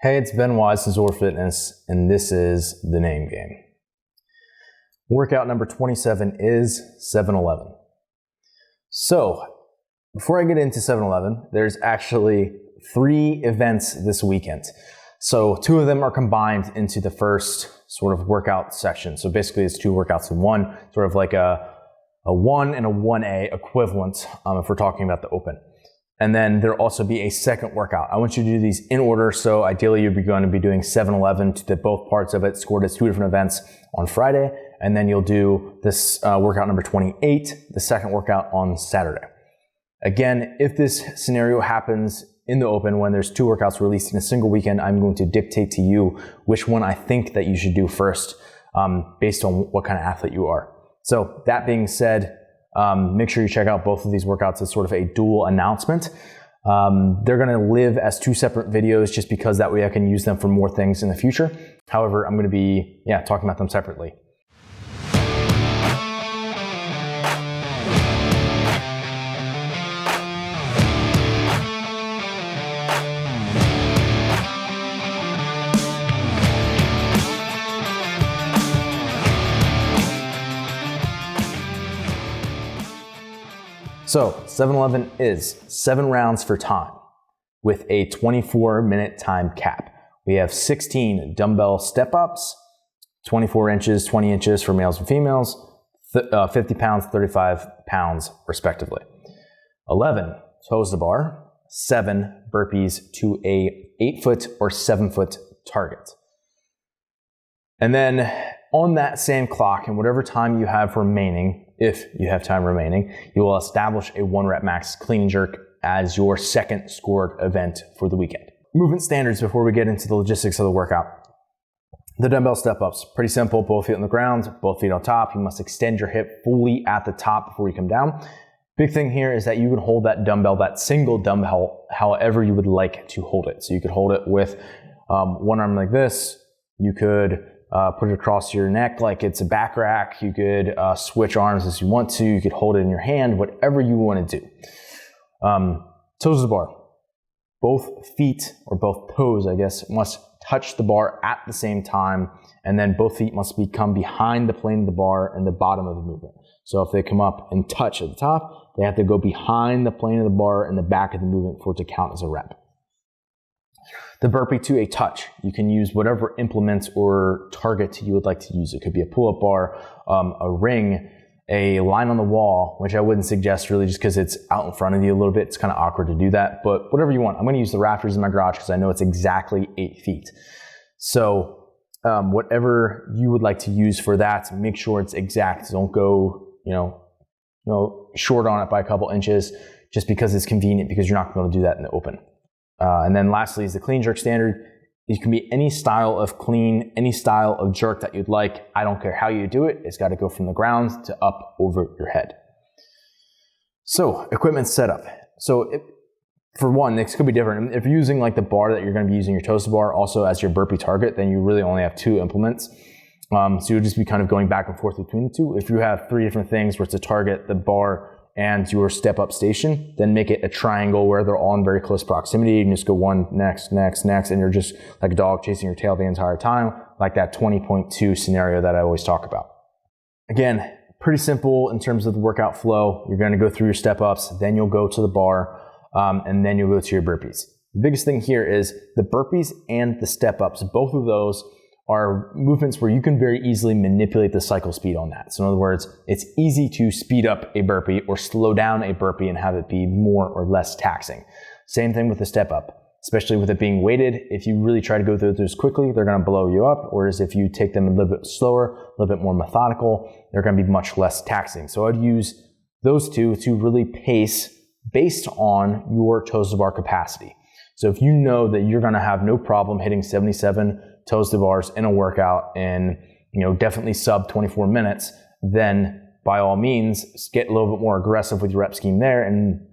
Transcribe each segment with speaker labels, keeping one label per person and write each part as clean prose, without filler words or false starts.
Speaker 1: Hey, it's Ben Wise from ZOAR Fitness, and this is The Name Game. Workout number 27 is 7-11. So, before I get into 7-11, there's actually 3 events this weekend. So, 2 of them are combined into the first sort of workout section. So basically it's 2 workouts in one, sort of like a 1 and a 1A equivalent if we're talking about the open. And then there'll also be a second workout. I want you to do these in order. So ideally you'd be going to be doing 7-11 to both parts of it, scored as 2 different events on Friday. And then you'll do this workout number 28, the second workout on Saturday. Again, if this scenario happens in the open when there's 2 workouts released in a single weekend, I'm going to dictate to you which one I think that you should do first based on what kind of athlete you are. So that being said, make sure you check out both of these workouts as sort of a dual announcement. They're going to live as 2 separate videos just because that way I can use them for more things in the future. However, I'm going to be talking about them separately. So 7-11 is 7 rounds for time with a 24-minute time cap. We have 16 dumbbell step-ups, 24 inches, 20 inches for males and females, 50 pounds, 35 pounds respectively. 11 toes to bar, 7 burpees to a 8-foot or 7-foot target. And then on that same clock and whatever time you have remaining, if you have time remaining, you will establish a 1 rep max clean and jerk as your second scored event for the weekend. Movement standards before we get into the logistics of the workout. The dumbbell step-ups, pretty simple, both feet on the ground, both feet on top. You must extend your hip fully at the top before you come down. Big thing here is that you can hold that dumbbell, that single dumbbell, however you would like to hold it. So you could hold it with one arm like this. You could put it across your neck like it's a back rack. You could switch arms as you want to. You could hold it in your hand, whatever you want to do. Toes to the bar. Both feet, or both toes, I guess, must touch the bar at the same time, and then both feet must become behind the plane of the bar and the bottom of the movement. So if they come up and touch at the top, they have to go behind the plane of the bar and the back of the movement for it to count as a rep. The burpee to a touch. You can use whatever implements or target you would like to use. It could be a pull-up bar, a ring, a line on the wall, which I wouldn't suggest really just because it's out in front of you a little bit. It's kind of awkward to do that, but whatever you want. I'm going to use the rafters in my garage because I know it's exactly 8 feet. So whatever you would like to use for that, make sure it's exact. Don't go, short on it by a couple inches just because it's convenient, because you're not going to be able to do that in the open. And then lastly is the clean jerk standard. It can be any style of clean, any style of jerk that you'd like. I don't care how you do it. It's got to go from the ground to up over your head. So equipment setup. So for one, this could be different. If you're using like the bar that you're going to be using your toes to bar also as your burpee target, then you really only have 2 implements. So you'll just be kind of going back and forth between the 2. If you have 3 different things where it's a target, the bar, and your step-up station, then make it a triangle where they're all in very close proximity. You can just go one, next, next, next, and you're just like a dog chasing your tail the entire time, like that 20.2 scenario that I always talk about. Again, pretty simple in terms of the workout flow. You're going to go through your step-ups, then you'll go to the bar, and then you'll go to your burpees. The biggest thing here is the burpees and the step-ups. Both of those are movements where you can very easily manipulate the cycle speed on that. So in other words, it's easy to speed up a burpee or slow down a burpee and have it be more or less taxing. Same thing with the step up, especially with it being weighted. If you really try to go through those quickly, they're going to blow you up. Whereas if you take them a little bit slower, a little bit more methodical, they're going to be much less taxing. So I'd use those 2 to really pace based on your toes to bar capacity. So if you know that you're going to have no problem hitting 77 toes to bars in a workout in, definitely sub 24 minutes, then by all means, get a little bit more aggressive with your rep scheme there. And,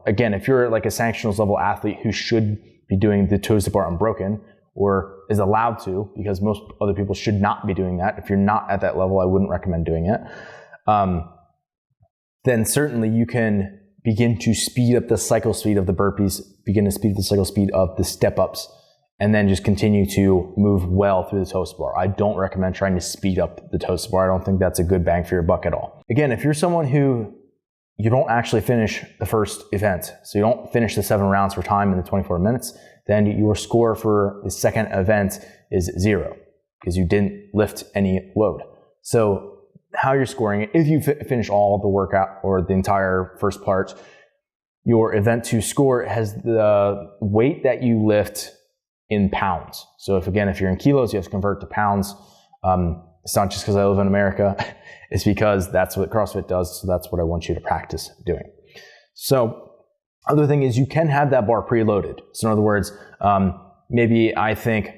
Speaker 1: again, if you're like a sanctionals level athlete who should be doing the toes to bar unbroken or is allowed to, because most other people should not be doing that. If you're not at that level, I wouldn't recommend doing it. Then certainly you can begin to speed up the cycle speed of the burpees, begin to speed up the cycle speed of the step-ups and then just continue to move well through the toes bar. I don't recommend trying to speed up the toes bar. I don't think that's a good bang for your buck at all. Again, if you're someone who you don't actually finish the first event, so you don't finish the 7 rounds for time in the 24 minutes, then your score for the second event is 0 because you didn't lift any load. So how you're scoring it, if you finish all the workout or the entire first part, your event 2 score has the weight that you lift in pounds. So if you're in kilos, you have to convert to pounds. It's not just because I live in America. It's because that's what CrossFit does. So that's what I want you to practice doing. So other thing is you can have that bar preloaded. So in other words, maybe I think,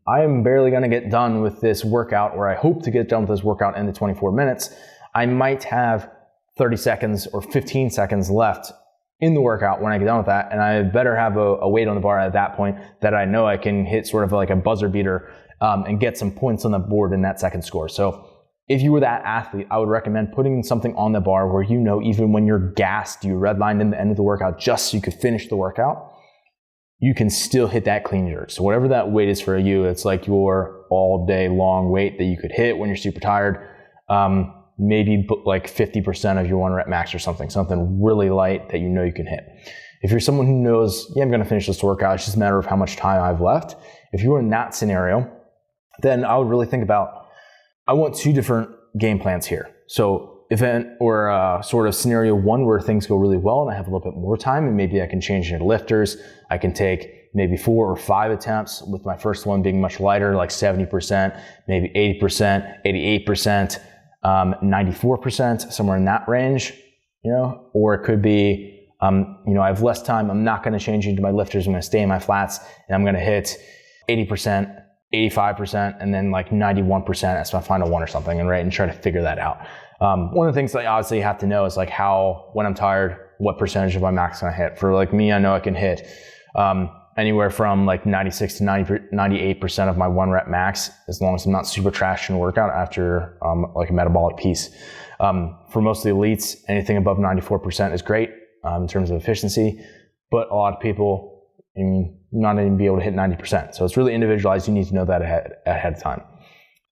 Speaker 1: I am barely going to get done with this workout, or I hope to get done with this workout in the 24 minutes. I might have 30 seconds or 15 seconds left in the workout when I get done with that, and I better have a weight on the bar at that point that I know I can hit sort of like a buzzer beater and get some points on the board in that second score. So if you were that athlete, I would recommend putting something on the bar where you know even when you're gassed, you redlined in the end of the workout just so you could finish the workout, you can still hit that clean jerk. So whatever that weight is for you, it's like your all day long weight that you could hit when you're super tired. Maybe like 50% of your 1 rep max or something really light that you know you can hit. If you're someone who knows, I'm going to finish this workout, it's just a matter of how much time I've left. If you're in that scenario, then I would really think about, I want 2 different game plans here. So event or sort of scenario 1 where things go really well and I have a little bit more time, and maybe I can change into lifters. I can take maybe 4 or 5 attempts, with my first one being much lighter, like 70%, maybe 80%, 88%, 94%, somewhere in that range, or it could be, I have less time. I'm not going to change into my lifters. I'm going to stay in my flats and I'm going to hit 80%, 85%, and then like 91% as my final one or something, and try to figure that out. One of the things that I obviously have to know is like when I'm tired, what percentage of my max can I hit? For like me, I know I can hit anywhere from like 96 to 98% of my 1 rep max, as long as I'm not super trashed in a workout after like a metabolic piece. For most of the elites, anything above 94% is great in terms of efficiency, but a lot of people not even be able to hit 90%. So it's really individualized. You need to know that ahead of time.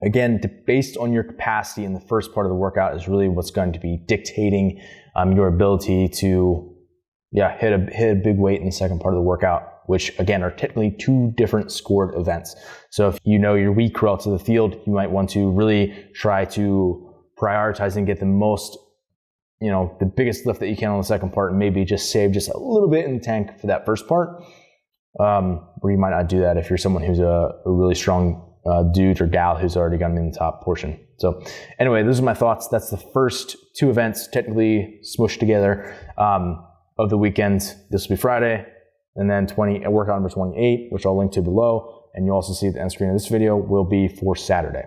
Speaker 1: Again, based on your capacity in the first part of the workout is really what's going to be dictating your ability to hit a big weight in the second part of the workout, which again are typically 2 different scored events. So if you know you're weak relative to the field, you might want to really try to prioritize and get the most, the biggest lift that you can on the second part, and maybe just save just a little bit in the tank for that first part, where you might not do that if you're someone who's a really strong dude or gal who's already gotten in the top portion. So anyway, those are my thoughts. That's the first 2 events technically smushed together of the weekend. This will be Friday, and then workout number 28, which I'll link to below, and you'll also see at the end screen of this video, will be for Saturday.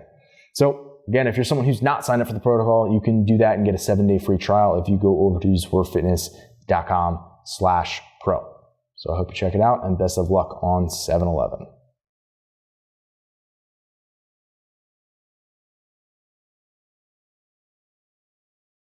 Speaker 1: So again, if you're someone who's not signed up for the protocol, you can do that and get a 7-day free trial if you go over to ZOARfitness.com/pro. So I hope you check it out, and best of luck on 7/11.